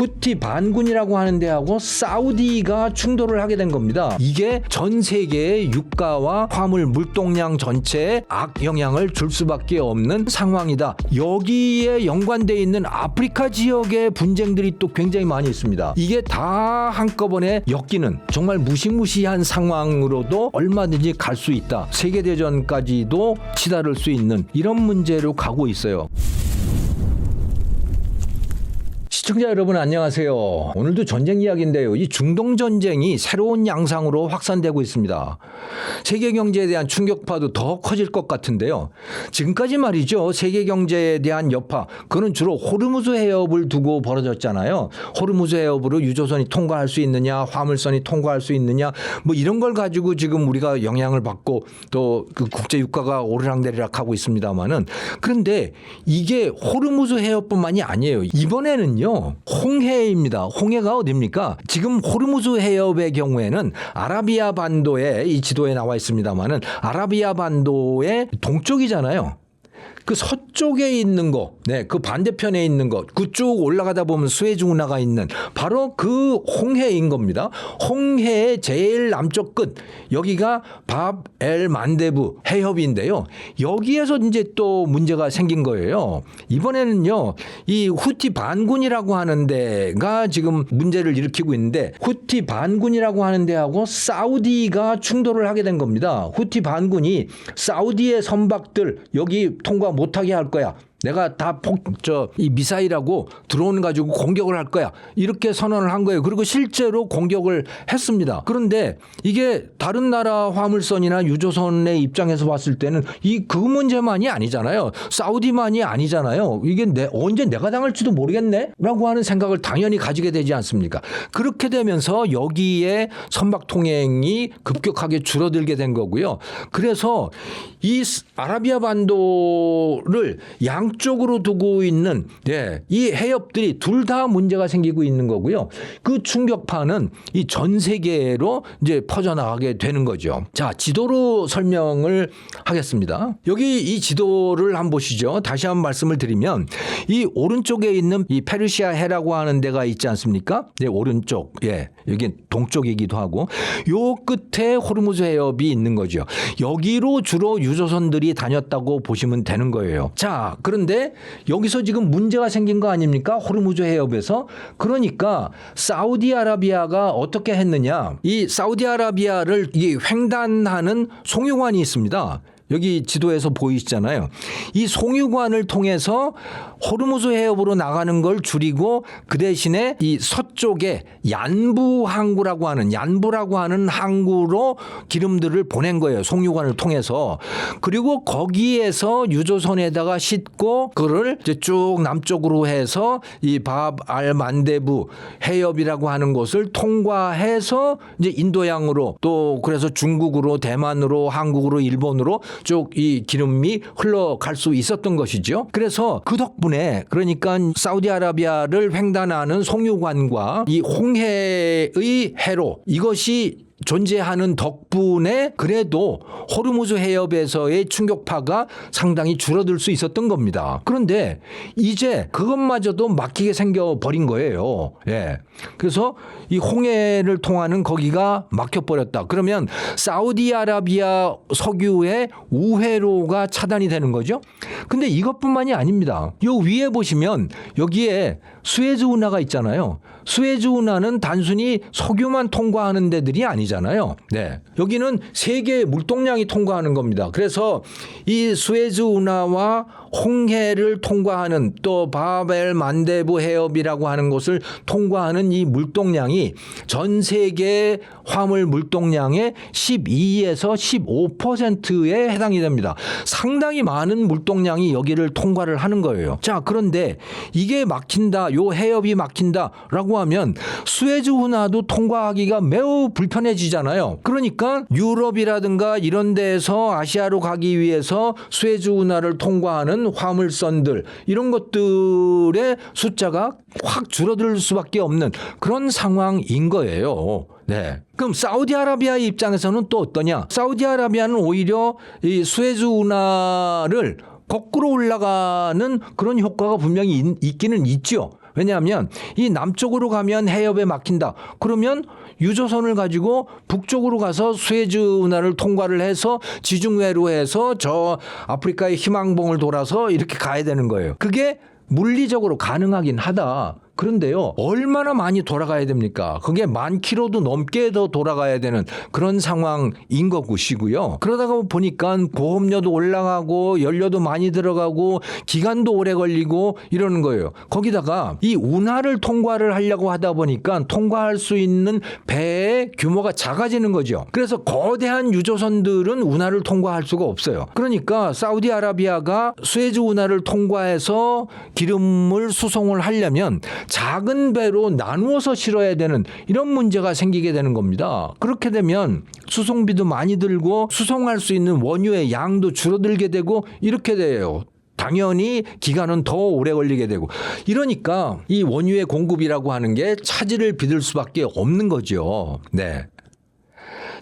후티 반군이라고 하는 데하고 사우디가 충돌을 하게 된 겁니다. 이게 전 세계의 유가와 화물 물동량 전체에 악영향을 줄 수밖에 없는 상황이다. 여기에 연관되어 있는 아프리카 지역의 분쟁들이 또 굉장히 많이 있습니다. 이게 다 한꺼번에 엮이는 정말 무시무시한 상황으로도 얼마든지 갈 수 있다. 세계대전까지도 치달을 수 있는 이런 문제로 가고 있어요. 시청자 여러분 안녕하세요. 오늘도 전쟁 이야기인데요. 이 중동 전쟁이 새로운 양상으로 확산되고 있습니다. 세계 경제에 대한 충격파도 더 커질 것 같은데요. 지금까지 말이죠. 세계 경제에 대한 여파, 그는 주로 호르무즈 해협을 두고 벌어졌잖아요. 호르무즈 해협으로 유조선이 통과할 수 있느냐, 화물선이 통과할 수 있느냐, 뭐 이런 걸 가지고 지금 우리가 영향을 받고 또 그 국제 유가가 오르락내리락 하고 있습니다만은, 그런데 이게 호르무즈 해협뿐만이 아니에요. 이번에는요. 홍해입니다. 홍해가 어디입니까? 지금 호르무즈 해협의 경우에는 아라비아 반도에 이 지도에 나와 있습니다만은 아라비아 반도의 동쪽이잖아요. 그 서쪽에 있는 거, 그 반대편에 있는 거, 그쪽 올라가다 보면 수에즈 운하가 있는 바로 그 홍해인 겁니다. 홍해의 제일 남쪽 끝, 여기가 밥 엘 만데브 해협인데요. 여기에서 이제 또 문제가 생긴 거예요. 이번에는요, 이 후티 반군이라고 하는 데가 지금 문제를 일으키고 있는데, 후티 반군이라고 하는 데하고 사우디가 충돌을 하게 된 겁니다. 후티 반군이 사우디의 선박들 여기 통과 못하게 할 거야. 내가 다 이 미사일하고 드론 가지고 공격을 할 거야. 이렇게 선언을 한 거예요. 그리고 실제로 공격을 했습니다. 그런데 이게 다른 나라 화물선이나 유조선의 입장에서 봤을 때는 그 문제만이 아니잖아요. 사우디만이 아니잖아요. 이게 언제 내가 당할지도 모르겠네? 라고 하는 생각을 당연히 가지게 되지 않습니까? 그렇게 되면서 여기에 선박 통행이 급격하게 줄어들게 된 거고요. 그래서 이 아라비아 반도를 양쪽으로 두고 있는 이 해협들이 둘 다 문제가 생기고 있는 거고요. 그 충격파는 이 전 세계로 이제 퍼져나가게 되는 거죠. 자, 지도로 설명을 하겠습니다. 여기 이 지도를 한번 보시죠. 다시 한번 말씀을 드리면 이 오른쪽에 있는 이 페르시아 해라고 하는 데가 있지 않습니까? 네, 오른쪽. 여기 동쪽이기도 하고 요 끝에 호르무즈 해협이 있는 거죠. 여기로 주로 유조선들이 다녔다고 보시면 되는 거예요. 자, 그런데 여기서 지금 문제가 생긴 거 아닙니까? 호르무즈 해협에서. 그러니까 사우디아라비아가 어떻게 했느냐. 이 사우디아라비아를 횡단하는 송유관이 있습니다. 여기 지도에서 보이시잖아요. 이 송유관을 통해서 호르무즈 해협으로 나가는 걸 줄이고 그 대신에 이 서쪽에 얀부라고 하는 항구로 기름들을 보낸 거예요. 송유관을 통해서. 그리고 거기에서 유조선에다가 싣고 그를 이제 쭉 남쪽으로 해서 이 밥 알 만데브 해협이라고 하는 곳을 통과해서 이제 인도양으로 또 그래서 중국으로 대만으로 한국으로 일본으로 쭉 이 기름이 흘러갈 수 있었던 것이죠. 그래서 그 덕분에 그러니까 사우디아라비아를 횡단하는 송유관과 이 홍해의 해로 이것이 존재하는 덕분에 그래도 호르무즈 해협에서의 충격파가 상당히 줄어들 수 있었던 겁니다. 그런데 이제 그것마저도 막히게 생겨버린 거예요. 그래서 이 홍해를 통하는 거기가 막혀버렸다. 그러면 사우디아라비아 석유의 우회로가 차단이 되는 거죠. 근데 이것뿐만이 아닙니다. 요 위에 보시면 여기에 수에즈 운하가 있잖아요. 수에즈 운하는 단순히 석유만 통과하는 데들이 아니잖아요. 여기는 세계의 물동량이 통과하는 겁니다. 그래서 이 수에즈 운하와 홍해를 통과하는 또 바벨 만데브 해협이라고 하는 곳을 통과하는 이 물동량이 전 세계 화물 물동량의 12에서 15%에 해당이 됩니다. 상당히 많은 물동량이 여기를 통과를 하는 거예요. 자, 그런데 이게 막힌다, 요 해협이 막힌다라고 하면 수에즈 운하도 통과하기가 매우 불편해지잖아요. 그러니까 유럽이라든가 이런 데에서 아시아로 가기 위해서 수에즈 운하를 통과하는 화물선들 이런 것들의 숫자가 확 줄어들 수밖에 없는 그런 상황인 거예요. 그럼 사우디아라비아의 입장에서는 또 어떠냐? 사우디아라비아는 오히려 이 수에즈 운하를 거꾸로 올라가는 그런 효과가 분명히 있기는 있죠. 왜냐하면 이 남쪽으로 가면 해협에 막힌다. 그러면 유조선을 가지고 북쪽으로 가서 수에즈 운하를 통과를 해서 지중해로 해서 저 아프리카의 희망봉을 돌아서 이렇게 가야 되는 거예요. 그게 물리적으로 가능하긴 하다. 그런데요, 얼마나 많이 돌아가야 됩니까? 그게 10,000km도 넘게 더 돌아가야 되는 그런 상황인 것이고요. 그러다가 보니까 보험료도 올라가고 연료도 많이 들어가고 기간도 오래 걸리고 이러는 거예요. 거기다가 이 운하를 통과를 하려고 하다 보니까 통과할 수 있는 배의 규모가 작아지는 거죠. 그래서 거대한 유조선들은 운하를 통과할 수가 없어요. 그러니까 사우디아라비아가 수에즈 운하를 통과해서 기름을 수송을 하려면 작은 배로 나누어서 실어야 되는 이런 문제가 생기게 되는 겁니다. 그렇게 되면 수송비도 많이 들고 수송할 수 있는 원유의 양도 줄어들게 되고 이렇게 돼요. 당연히 기간은 더 오래 걸리게 되고 이러니까 이 원유의 공급이라고 하는 게 차질을 빚을 수밖에 없는 거죠. 네.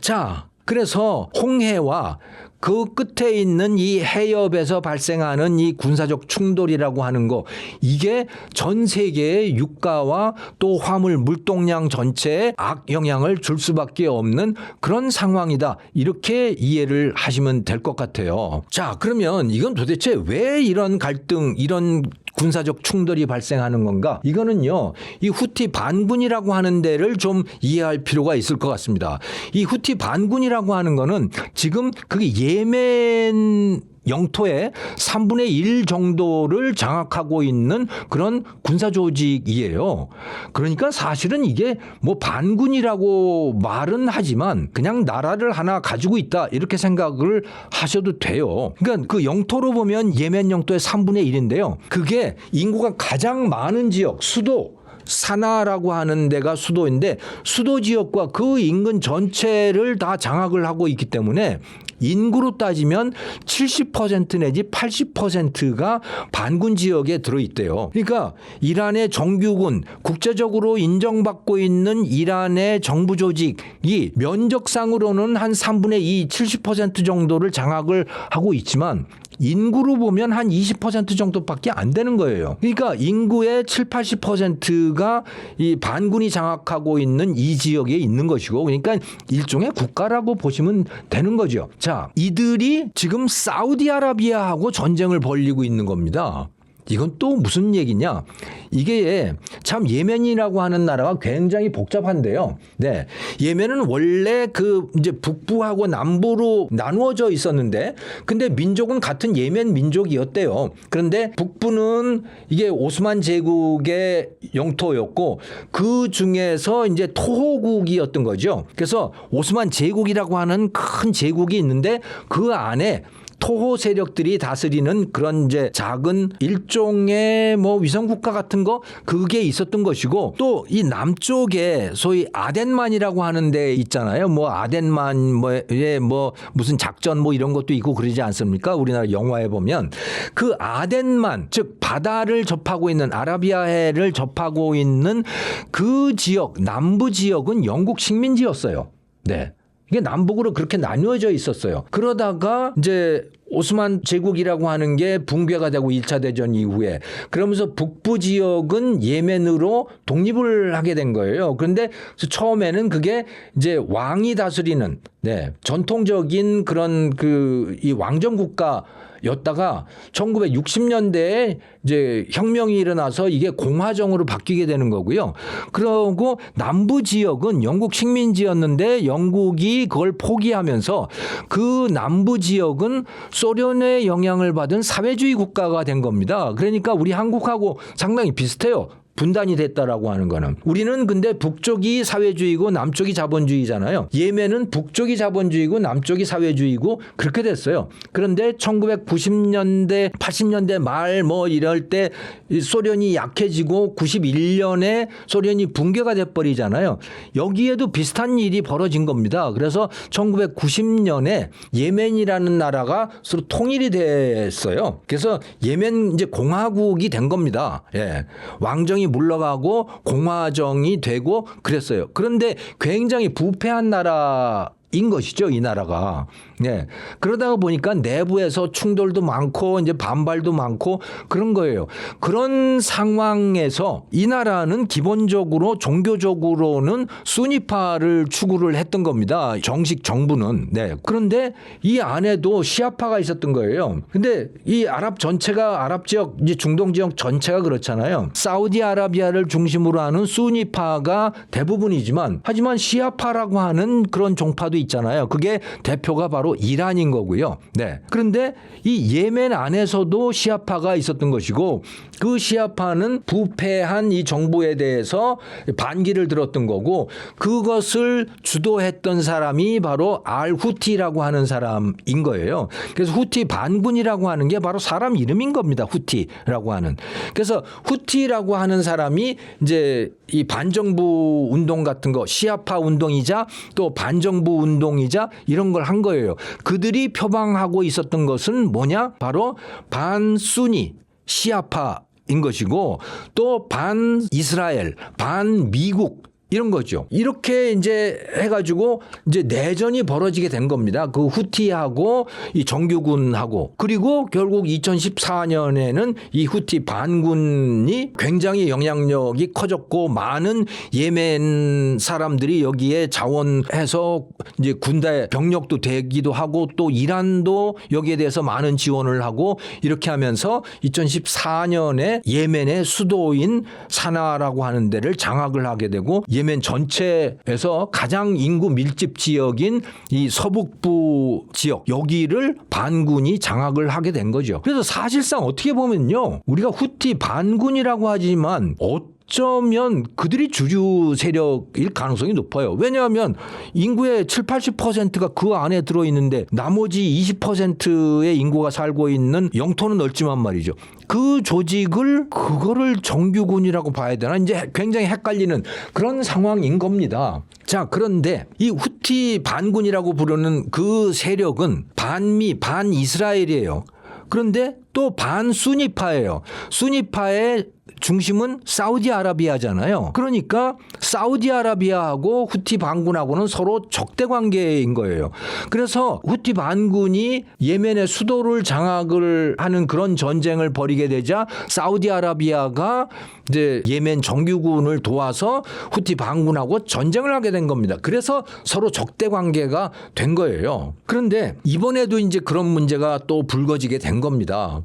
자, 그래서 홍해와 그 끝에 있는 이 해협에서 발생하는 이 군사적 충돌이라고 하는 거, 이게 전 세계의 유가와 또 화물 물동량 전체에 악영향을 줄 수밖에 없는 그런 상황이다. 이렇게 이해를 하시면 될 것 같아요. 자, 그러면 이건 도대체 왜 이런 갈등, 이런 군사적 충돌이 발생하는 건가? 이거는요, 이 후티 반군이라고 하는 데를 좀 이해할 필요가 있을 것 같습니다. 이 후티 반군이라고 하는 거는 지금 그게 예멘 영토의 3분의 1 정도를 장악하고 있는 그런 군사 조직이에요. 그러니까 사실은 이게 뭐 반군이라고 말은 하지만 그냥 나라를 하나 가지고 있다 이렇게 생각을 하셔도 돼요. 그러니까 그 영토로 보면 예멘 영토의 3분의 1인데요. 그게 인구가 가장 많은 지역, 수도 사나라고 하는 데가 수도인데 수도 지역과 그 인근 전체를 다 장악을 하고 있기 때문에 인구로 따지면 70% 내지 80%가 반군 지역에 들어있대요. 그러니까 이란의 정규군, 국제적으로 인정받고 있는 이란의 정부 조직이 면적상으로는 한 3분의 2, 70% 정도를 장악을 하고 있지만 인구로 보면 한 20% 정도밖에 안 되는 거예요. 그러니까 인구의 7, 80%가 이 반군이 장악하고 있는 이 지역에 있는 것이고, 그러니까 일종의 국가라고 보시면 되는 거죠. 자, 이들이 지금 사우디아라비아하고 전쟁을 벌이고 있는 겁니다. 이건 또 무슨 얘기냐? 이게 참 예멘이라고 하는 나라가 굉장히 복잡한데요. 네. 예멘은 원래 그 이제 북부하고 남부로 나누어져 있었는데 근데 민족은 같은 예멘 민족이었대요. 그런데 북부는 이게 오스만 제국의 영토였고 그 중에서 이제 토호국이었던 거죠. 그래서 오스만 제국이라고 하는 큰 제국이 있는데 그 안에 토호 세력들이 다스리는 그런 이제 작은 일종의 뭐 위성국가 같은 거 그게 있었던 것이고 또 이 남쪽에 소위 아덴만이라고 하는 데 있잖아요. 뭐 아덴만 뭐 무슨 작전 뭐 이런 것도 있고 그러지 않습니까? 우리나라 영화에 보면 그 아덴만 즉 바다를 접하고 있는 아라비아해를 접하고 있는 그 지역 남부 지역은 영국 식민지였어요. 네. 이게 남북으로 그렇게 나누어져 있었어요. 그러다가 이제 오스만 제국이라고 하는 게 붕괴가 되고 1차 대전 이후에 그러면서 북부 지역은 예멘으로 독립을 하게 된 거예요. 그런데 처음에는 그게 이제 왕이 다스리는 전통적인 그런 이 왕정 국가였다가 1960년대에 이제 혁명이 일어나서 이게 공화정으로 바뀌게 되는 거고요. 그러고 남부 지역은 영국 식민지였는데 영국이 그걸 포기하면서 그 남부 지역은 소련의 영향을 받은 사회주의 국가가 된 겁니다. 그러니까 우리 한국하고 상당히 비슷해요. 분단이 됐다라고 하는 거는. 우리는 근데 북쪽이 사회주의고 남쪽이 자본주의잖아요. 예멘은 북쪽이 자본주의고 남쪽이 사회주의고 그렇게 됐어요. 그런데 1990년대 80년대 말 뭐 이럴 때 소련이 약해지고 91년에 소련이 붕괴가 돼버리잖아요. 여기에도 비슷한 일이 벌어진 겁니다. 그래서 1990년에 예멘이라는 나라가 서로 통일이 됐어요. 그래서 예멘 이제 공화국이 된 겁니다. 예. 왕정이 물러가고 공화정이 되고 그랬어요. 그런데 굉장히 부패한 나라 인 것이죠, 이 나라가. 네. 그러다가 보니까 내부에서 충돌도 많고 이제 반발도 많고 그런 거예요. 그런 상황에서 이 나라는 기본적으로 종교적으로는 수니파를 추구를 했던 겁니다. 정식 정부는. 네. 그런데 이 안에도 시아파가 있었던 거예요. 근데 이 아랍 전체가 아랍 지역, 이제 중동 지역 전체가 그렇잖아요. 사우디아라비아를 중심으로 하는 수니파가 대부분이지만 하지만 시아파라고 하는 그런 종파도 있잖아요. 그게 대표가 바로 이란인 거고요. 네. 그런데 이 예멘 안에서도 시아파가 있었던 것이고 그 시아파는 부패한 이 정부에 대해서 반기를 들었던 거고 그것을 주도했던 사람이 바로 알 후티라고 하는 사람인 거예요. 그래서 후티 반군이라고 하는 게 바로 사람 이름인 겁니다. 후티라고 하는. 그래서 후티라고 하는 사람이 이제 이 반정부 운동 같은 거 시아파 운동이자 또 반정부 운동이자 이런 걸 한 거예요. 그들이 표방하고 있었던 것은 뭐냐? 바로 반수니 시아파인 것이고 또 반이스라엘, 반미국 이런 거죠. 이렇게 이제 해가지고 이제 내전이 벌어지게 된 겁니다. 그 후티하고 이 정규군하고 그리고 결국 2014년에는 이 후티 반군이 굉장히 영향력이 커졌고 많은 예멘 사람들이 여기에 자원해서 이제 군대 병력도 되기도 하고 또 이란도 여기에 대해서 많은 지원을 하고 이렇게 하면서 2014년에 예멘의 수도인 사나라고 하는 데를 장악을 하게 되고 예멘 전체에서 가장 인구 밀집 지역인 이 서북부 지역 여기를 반군이 장악을 하게 된 거죠. 그래서 사실상 어떻게 보면요. 우리가 후티 반군이라고 하지만 어쩌면 그들이 주류 세력일 가능성이 높아요. 왜냐하면 인구의 7, 80%가 그 안에 들어있는데 나머지 20%의 인구가 살고 있는 영토는 넓지만 말이죠. 그 조직을 그거를 정규군이라고 봐야 되나 이제 굉장히 헷갈리는 그런 상황인 겁니다. 자, 그런데 이 후티 반군이라고 부르는 그 세력은 반미, 반이스라엘이에요. 그런데 또 반수니파예요. 수니파의 중심은 사우디아라비아잖아요. 그러니까 사우디아라비아하고 후티 반군하고는 서로 적대 관계인 거예요. 그래서 후티 반군이 예멘의 수도를 장악을 하는 그런 전쟁을 벌이게 되자 사우디아라비아가 이제 예멘 정규군을 도와서 후티 반군하고 전쟁을 하게 된 겁니다. 그래서 서로 적대 관계가 된 거예요. 그런데 이번에도 이제 그런 문제가 또 불거지게 된 겁니다.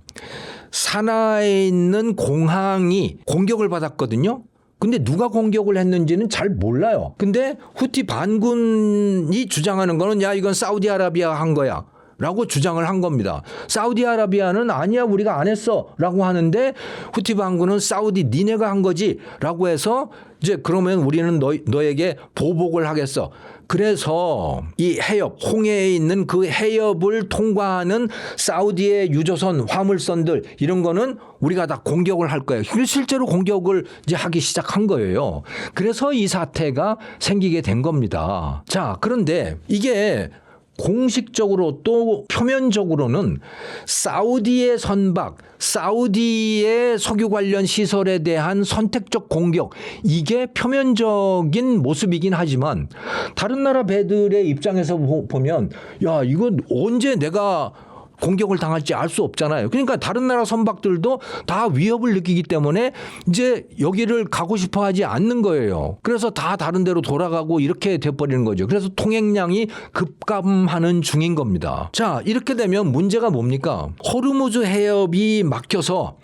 사나에 있는 공항이 공격을 받았거든요. 근데 누가 공격을 했는지는 잘 몰라요. 근데 후티 반군이 주장하는 거는 야 이건 사우디아라비아가 한 거야 라고 주장을 한 겁니다. 사우디아라비아는 아니야 우리가 안 했어 라고 하는데 후티 반군은 사우디 니네가 한 거지 라고 해서 이제 그러면 우리는 너에게 보복을 하겠어. 그래서 이 해협, 홍해에 있는 그 해협을 통과하는 사우디의 유조선, 화물선들 이런 거는 우리가 다 공격을 할 거예요. 실제로 공격을 이제 하기 시작한 거예요. 그래서 이 사태가 생기게 된 겁니다. 자, 그런데 이게 공식적으로 또 표면적으로는 사우디의 선박, 사우디의 석유 관련 시설에 대한 선택적 공격 이게 표면적인 모습이긴 하지만 다른 나라 배들의 입장에서 보면 야 이거 언제 내가 공격을 당할지 알 수 없잖아요. 그러니까 다른 나라 선박들도 다 위협을 느끼기 때문에 이제 여기를 가고 싶어 하지 않는 거예요. 그래서 다 다른 데로 돌아가고 이렇게 돼버리는 거죠. 그래서 통행량이 급감하는 중인 겁니다. 자, 이렇게 되면 문제가 뭡니까? 호르무즈 해협이 막혀서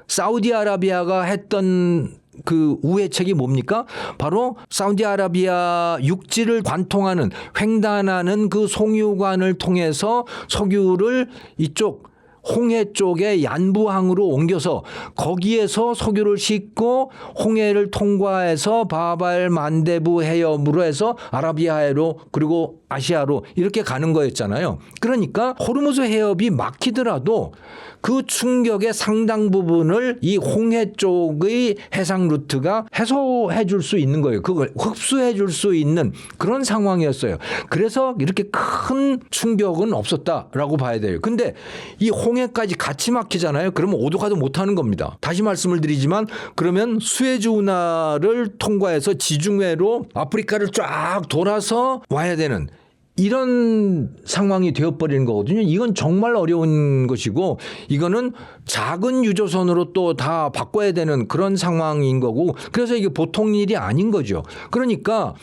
사우디아라비아가 했던 그 우회책이 뭡니까? 바로 사우디아라비아 육지를 관통하는 횡단하는 그 송유관을 통해서 석유를 이쪽 홍해 쪽에 얀부항으로 옮겨서 거기에서 석유를 싣고 홍해를 통과해서 바발 만데부 해협으로 해서 아라비아해로 그리고 아시아로 이렇게 가는 거였잖아요. 그러니까 호르무즈 해협이 막히더라도 그 충격의 상당 부분을 이 홍해 쪽의 해상 루트가 해소해 줄 수 있는 거예요. 그걸 흡수해 줄 수 있는 그런 상황이었어요. 그래서 이렇게 큰 충격은 없었다라고 봐야 돼요. 근데 이 홍해까지 같이 막히잖아요. 그러면 오도 가도 못하는 겁니다. 다시 말씀을 드리지만 그러면 수에즈 운하를 통과해서 지중해로 아프리카를 쫙 돌아서 와야 되는 이런 상황이 되어버리는 거거든요. 이건 정말 어려운 것이고 이거는 작은 유조선으로 또 다 바꿔야 되는 그런 상황인 거고 그래서 이게 보통 일이 아닌 거죠. 그러니까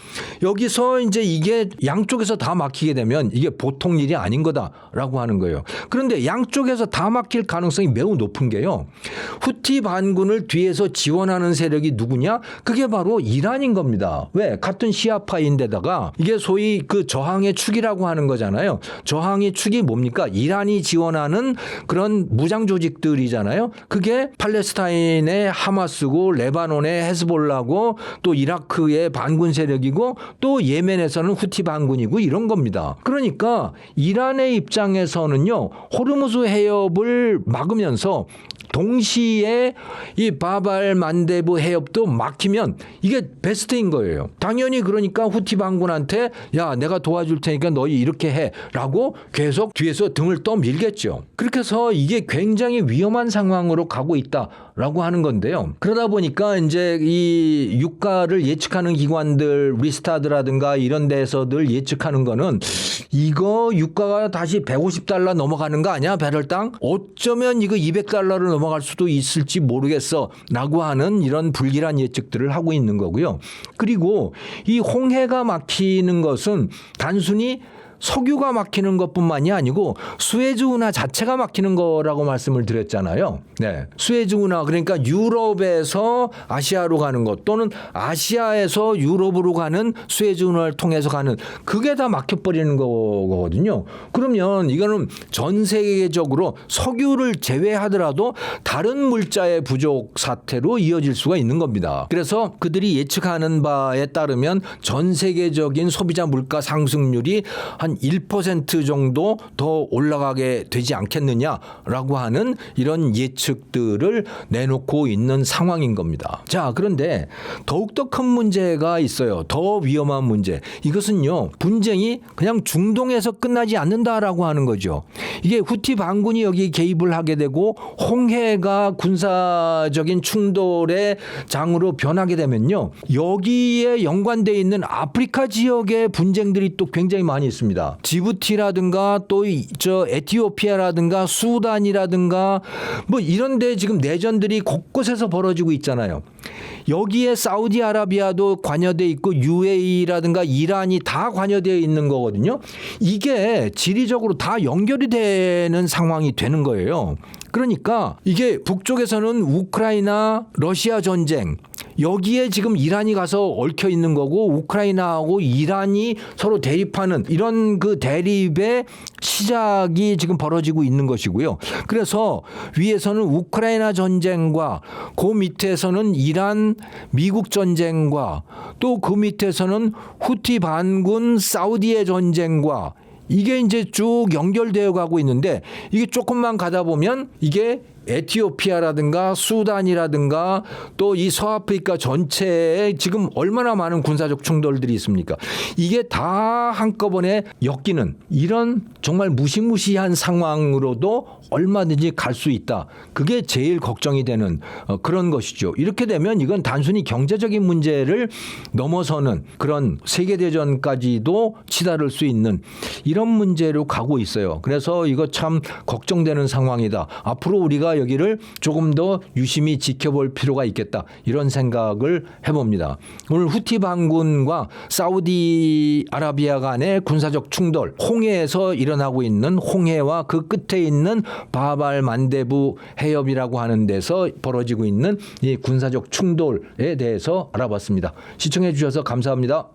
여기서 이제 이게 양쪽에서 다 막히게 되면 이게 보통 일이 아닌 거다라고 하는 거예요. 그런데 양쪽에서 다 막힐 가능성이 매우 높은 게요. 후티 반군을 뒤에서 지원하는 세력이 누구냐? 그게 바로 이란인 겁니다. 왜? 같은 시아파인데다가 이게 소위 그 저항의 축이라고 하는 거잖아요. 저항의 축이 뭡니까? 이란이 지원하는 그런 무장 조직들이잖아요. 그게 팔레스타인의 하마스고 레바논의 헤즈볼라고 또 이라크의 반군 세력이고 또 예멘에서는 후티 반군이고 이런 겁니다. 그러니까 이란의 입장에서는요. 호르무즈 해협을 막으면서 동시에 이 바발 만데부 해협도 막히면 이게 베스트인 거예요. 당연히 그러니까 후티 반군한테 야 내가 도와줄 테니까 너희 이렇게 해라고 계속 뒤에서 등을 떠밀겠죠. 그렇게 해서 이게 굉장히 위험한 상황으로 가고 있다라고 하는 건데요. 그러다 보니까 이제 이 유가를 예측하는 기관들 리스타드라든가 이런 데서들 예측하는 거는 이거 유가가 다시 150달러 넘어가는 거 아니야 배럴당? 어쩌면 이거 200달러를 넘어갈 수도 있을지 모르겠어 라고 하는 이런 불길한 예측들을 하고 있는 거고요. 그리고 이 홍해가 막히는 것은 단순히 석유가 막히는 것뿐만이 아니고 수에즈 운하 자체가 막히는 거라고 말씀을 드렸잖아요. 네. 수에즈 운하 그러니까 유럽에서 아시아로 가는 것 또는 아시아에서 유럽으로 가는 수에즈 운하를 통해서 가는 그게 다 막혀버리는 거거든요. 그러면 이거는 전 세계적으로 석유를 제외하더라도 다른 물자의 부족 사태로 이어질 수가 있는 겁니다. 그래서 그들이 예측하는 바에 따르면 전 세계적인 소비자 물가 상승률이 한 1% 정도 더 올라가게 되지 않겠느냐라고 하는 이런 예측들을 내놓고 있는 상황인 겁니다. 자, 그런데 더욱더 큰 문제가 있어요. 더 위험한 문제. 이것은요. 분쟁이 그냥 중동에서 끝나지 않는다라고 하는 거죠. 이게 후티 반군이 여기 개입을 하게 되고 홍해가 군사적인 충돌의 장으로 변하게 되면요. 여기에 연관되어 있는 아프리카 지역의 분쟁들이 또 굉장히 많이 있습니다. 지부티라든가 또 저 에티오피아라든가 수단이라든가 뭐 이런 데 지금 내전들이 곳곳에서 벌어지고 있잖아요. 여기에 사우디아라비아도 관여돼 있고 UAE라든가 이란이 다 관여되어 있는 거거든요. 이게 지리적으로 다 연결이 되는 상황이 되는 거예요. 그러니까 이게 북쪽에서는 우크라이나 러시아 전쟁 여기에 지금 이란이 가서 얽혀 있는 거고 우크라이나하고 이란이 서로 대립하는 이런 그 대립의 시작이 지금 벌어지고 있는 것이고요. 그래서 위에서는 우크라이나 전쟁과 그 밑에서는 이란 미국 전쟁과 또 그 밑에서는 후티 반군 사우디의 전쟁과 이게 이제 쭉 연결되어 가고 있는데 이게 조금만 가다 보면 이게 에티오피아라든가 수단이라든가 또 이 서아프리카 전체에 지금 얼마나 많은 군사적 충돌들이 있습니까? 이게 다 한꺼번에 엮이는 이런 정말 무시무시한 상황으로도 얼마든지 갈 수 있다. 그게 제일 걱정이 되는 그런 것이죠. 이렇게 되면 이건 단순히 경제적인 문제를 넘어서는 그런 세계대전까지도 치달을 수 있는 이런 문제로 가고 있어요. 그래서 이거 참 걱정되는 상황이다. 앞으로 우리가 여기를 조금 더 유심히 지켜볼 필요가 있겠다. 이런 생각을 해봅니다. 오늘 후티 반군과 사우디아라비아 간의 군사적 충돌, 홍해에서 일어나고 있는 홍해와 그 끝에 있는 바발 만데부 해협이라고 하는 데서 벌어지고 있는 이 군사적 충돌에 대해서 알아봤습니다. 시청해 주셔서 감사합니다.